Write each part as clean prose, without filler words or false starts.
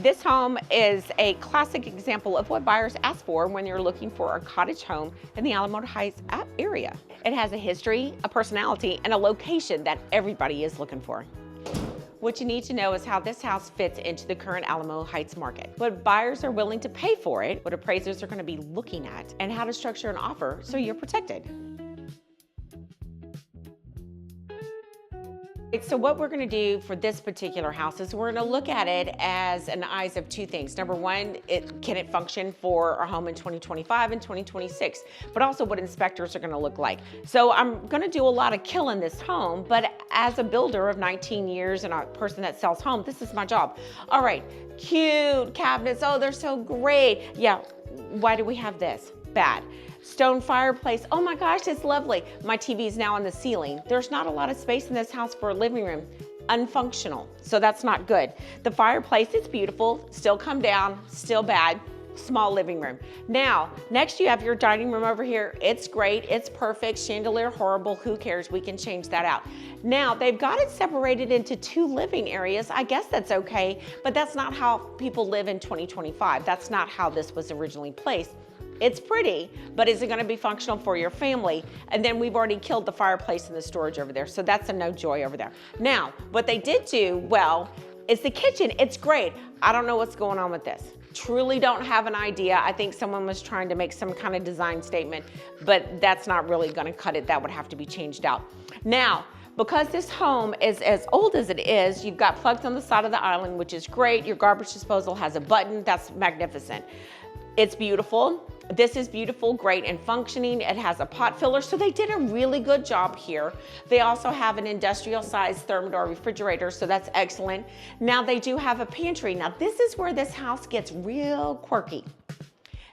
This home is a classic example of what buyers ask for when you're looking for a cottage home in the Alamo Heights area. It has a history, a personality, and a location that everybody is looking for. What you need to know is how this house fits into the current Alamo Heights market, what buyers are willing to pay for it, what appraisers are going to be looking at, and how to structure an offer so you're protected. So what we're going to do for this particular house is we're going to look at it as an eyes of two things. Number one, can it function for our home in 2025 and 2026, but also what inspectors are going to look like. So I'm going to do a lot of killing this home, but as a builder of 19 years and a person that sells homes, this is my job. All right, cute cabinets. Oh, they're so great. Yeah, why do we have this? Bad. Stone fireplace. Oh my gosh, it's lovely. My TV is now on the ceiling. There's not a lot of space in this house for a living room. Unfunctional, so that's not good. The fireplace is beautiful, still come down, still bad. Small living room. Now, next you have your dining room over here. It's great, it's perfect. Chandelier, horrible, who cares? We can change that out. Now, they've got it separated into two living areas. I guess that's okay, but that's not how people live in 2025. That's not how this was originally placed. It's pretty, but is it going to be functional for your family? And then we've already killed the fireplace and the storage over there, so that's a no joy over there. Now, what they did do well is the kitchen. It's great. I don't know what's going on with this. Truly don't have an idea. I think someone was trying to make some kind of design statement, but that's not really going to cut it. That would have to be changed out. Now, because this home is as old as it is, you've got plugs on the side of the island, which is great. Your garbage disposal has a button. That's magnificent. It's beautiful. This is beautiful, great and functioning. It has a pot filler, so they did a really good job here. They also have an industrial sized Thermador refrigerator, so that's excellent. Now they do have a pantry. Now this is where this house gets real quirky.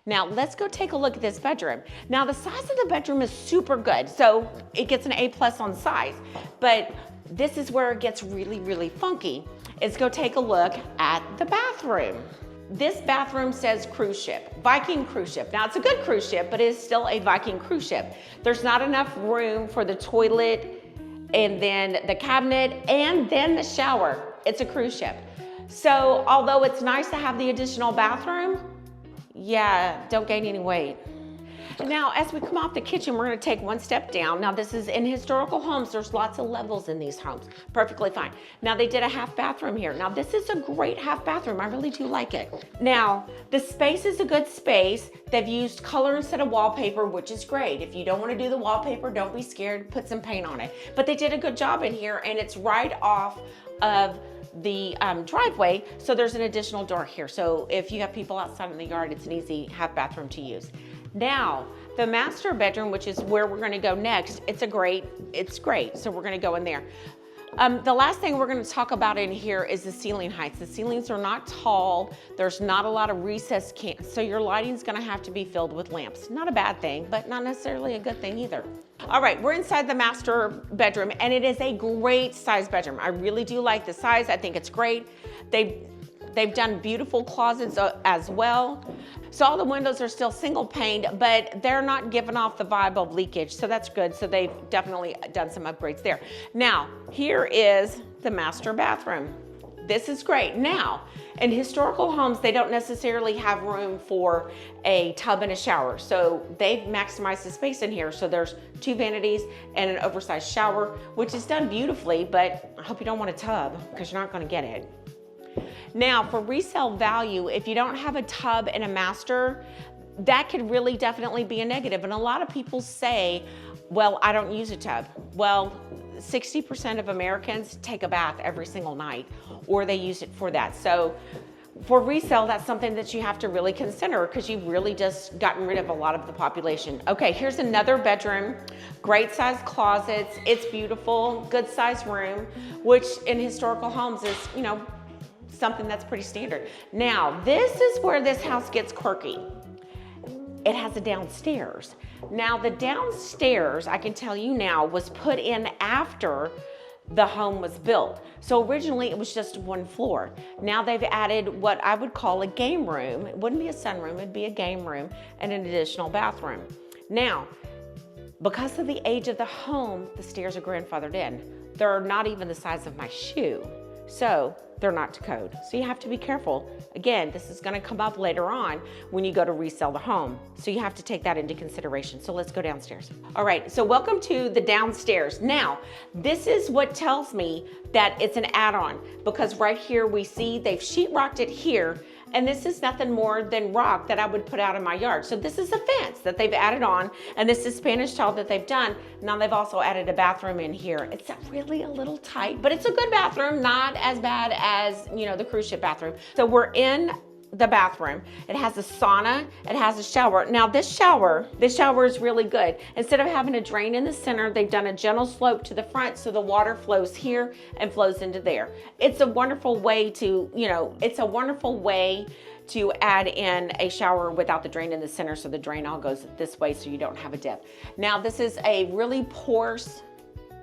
Now let's go take a look at this bedroom. Now the size of the bedroom is super good, so it gets an A+ on size, but this is where it gets really, really funky. Let's go take a look at the bathroom. This bathroom says cruise ship, Viking cruise ship. Now it's a good cruise ship, but it is still a Viking cruise ship. There's not enough room for the toilet and then the cabinet and then the shower. It's a cruise ship. So although it's nice to have the additional bathroom, yeah, don't gain any weight. Now, as we come off the kitchen, we're going to take one step down. Now, this is in historical homes. There's lots of levels in these homes. Perfectly fine. Now, they did a half bathroom here. Now, this is a great half bathroom. I really do like it. Now, the space is a good space. They've used color instead of wallpaper, which is great. If you don't want to do the wallpaper, don't be scared. Put some paint on it. But they did a good job in here, and it's right off of the driveway, so there's an additional door here. So if you have people outside in the yard, it's an easy half bathroom to use. Now, the master bedroom, which is where we're going to go next, it's great, so we're going to go in there. The last thing we're going to talk about in here is the ceiling heights. The ceilings are not tall, there's not a lot of recessed so your lighting's going to have to be filled with lamps. Not a bad thing, but not necessarily a good thing either. All right, we're inside the master bedroom, and it is a great size bedroom. I really do like the size. I think it's great. They've done beautiful closets as well. So all the windows are still single paned, but they're not giving off the vibe of leakage, so that's good. So they've definitely done some upgrades there. Now, here is the master bathroom. This is great. Now, in historical homes, they don't necessarily have room for a tub and a shower. So they've maximized the space in here. So there's two vanities and an oversized shower, which is done beautifully, but I hope you don't want a tub because you're not going to get it. Now, for resale value, if you don't have a tub and a master, that could really definitely be a negative. And a lot of people say, well, I don't use a tub. Well, 60% of Americans take a bath every single night, or they use it for that. So for resale, that's something that you have to really consider because you've really just gotten rid of a lot of the population. Okay, here's another bedroom, great size closets. It's beautiful, good size room, which in historical homes is, you know, something that's pretty standard. Now, this is where this house gets quirky. It has a downstairs. Now, the downstairs, I can tell you now, was put in after the home was built. So originally it was just one floor. Now they've added what I would call a game room. It wouldn't be a sunroom, it'd be a game room and an additional bathroom. Now, because of the age of the home, the stairs are grandfathered in. They're not even the size of my shoe. So they're not to code. So you have to be careful. Again, this is gonna come up later on when you go to resell the home. So you have to take that into consideration. So let's go downstairs. All right, so welcome to the downstairs. Now, this is what tells me that it's an add-on, because right here we see they've sheetrocked it here, and this is nothing more than rock that I would put out in my yard. So this is a fence that they've added on, and this is Spanish tile that they've done. Now they've also added a bathroom in here. It's really a little tight, but it's a good bathroom, not as bad as, you know, the cruise ship bathroom. So we're in the bathroom. It has a sauna, it has a shower. Now this shower is really good. Instead of having a drain in the center, they've done a gentle slope to the front so the water flows here and flows into there. It's a wonderful way to, you know, it's a wonderful way to add in a shower without the drain in the center, so the drain all goes this way so you don't have a dip. Now this is a really porous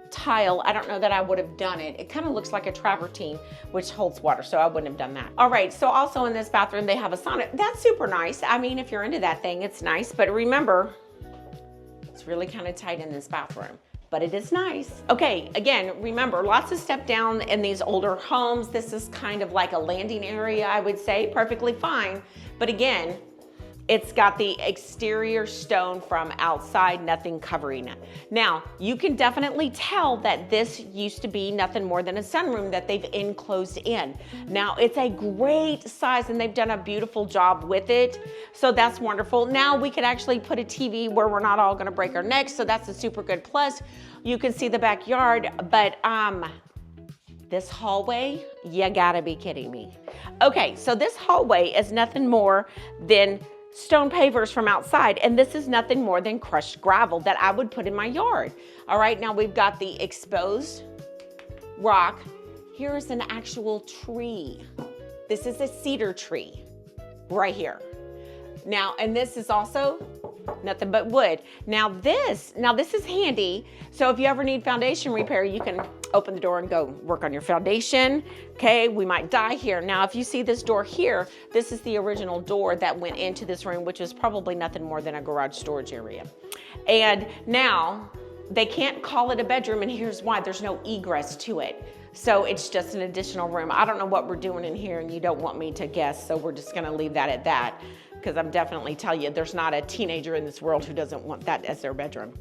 tile. I don't know that I would have done it. It kind of looks like a travertine, which holds water, so I wouldn't have done that. All right, so also in this bathroom, they have a sauna. That's super nice. I mean, if you're into that thing, it's nice, but remember, it's really kind of tight in this bathroom, but it is nice. Okay, again, remember, lots of step down in these older homes. This is kind of like a landing area, I would say, perfectly fine. But again, it's got the exterior stone from outside, nothing covering it. Now, you can definitely tell that this used to be nothing more than a sunroom that they've enclosed in. Now, it's a great size and they've done a beautiful job with it. So that's wonderful. Now we could actually put a TV where we're not all gonna break our necks. So that's a super good plus. You can see the backyard, but this hallway, you gotta be kidding me. Okay, so this hallway is nothing more than stone pavers from outside, and this is nothing more than crushed gravel that I would put in my yard. All right, now we've got the exposed rock. Here is an actual tree. This is a cedar tree right here. Now, and this is also nothing but wood. Now this is handy. So if you ever need foundation repair, you can open the door and go work on your foundation. Okay, we might die here. Now, if you see this door here, this is the original door that went into this room, which is probably nothing more than a garage storage area. And now they can't call it a bedroom, and here's why: there's no egress to it. So it's just an additional room. I don't know what we're doing in here, and you don't want me to guess, so we're just gonna leave that at that, because I'm definitely telling you, there's not a teenager in this world who doesn't want that as their bedroom.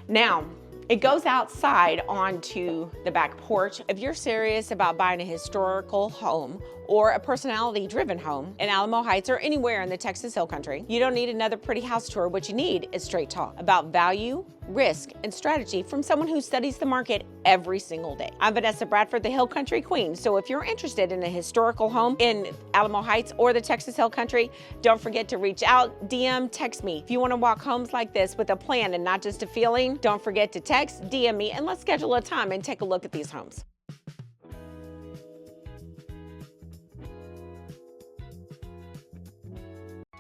Now, it goes outside onto the back porch. If you're serious about buying a historical home or a personality-driven home in Alamo Heights or anywhere in the Texas Hill Country, you don't need another pretty house tour. What you need is straight talk about value, risk, and strategy from someone who studies the market every single day. I'm Vanessa Bradford, the Hill Country Queen. So if you're interested in a historical home in Alamo Heights or the Texas Hill Country, don't forget to reach out, DM, text me. If you want to walk homes like this with a plan and not just a feeling, don't forget to text, DM me, and let's schedule a time and take a look at these homes.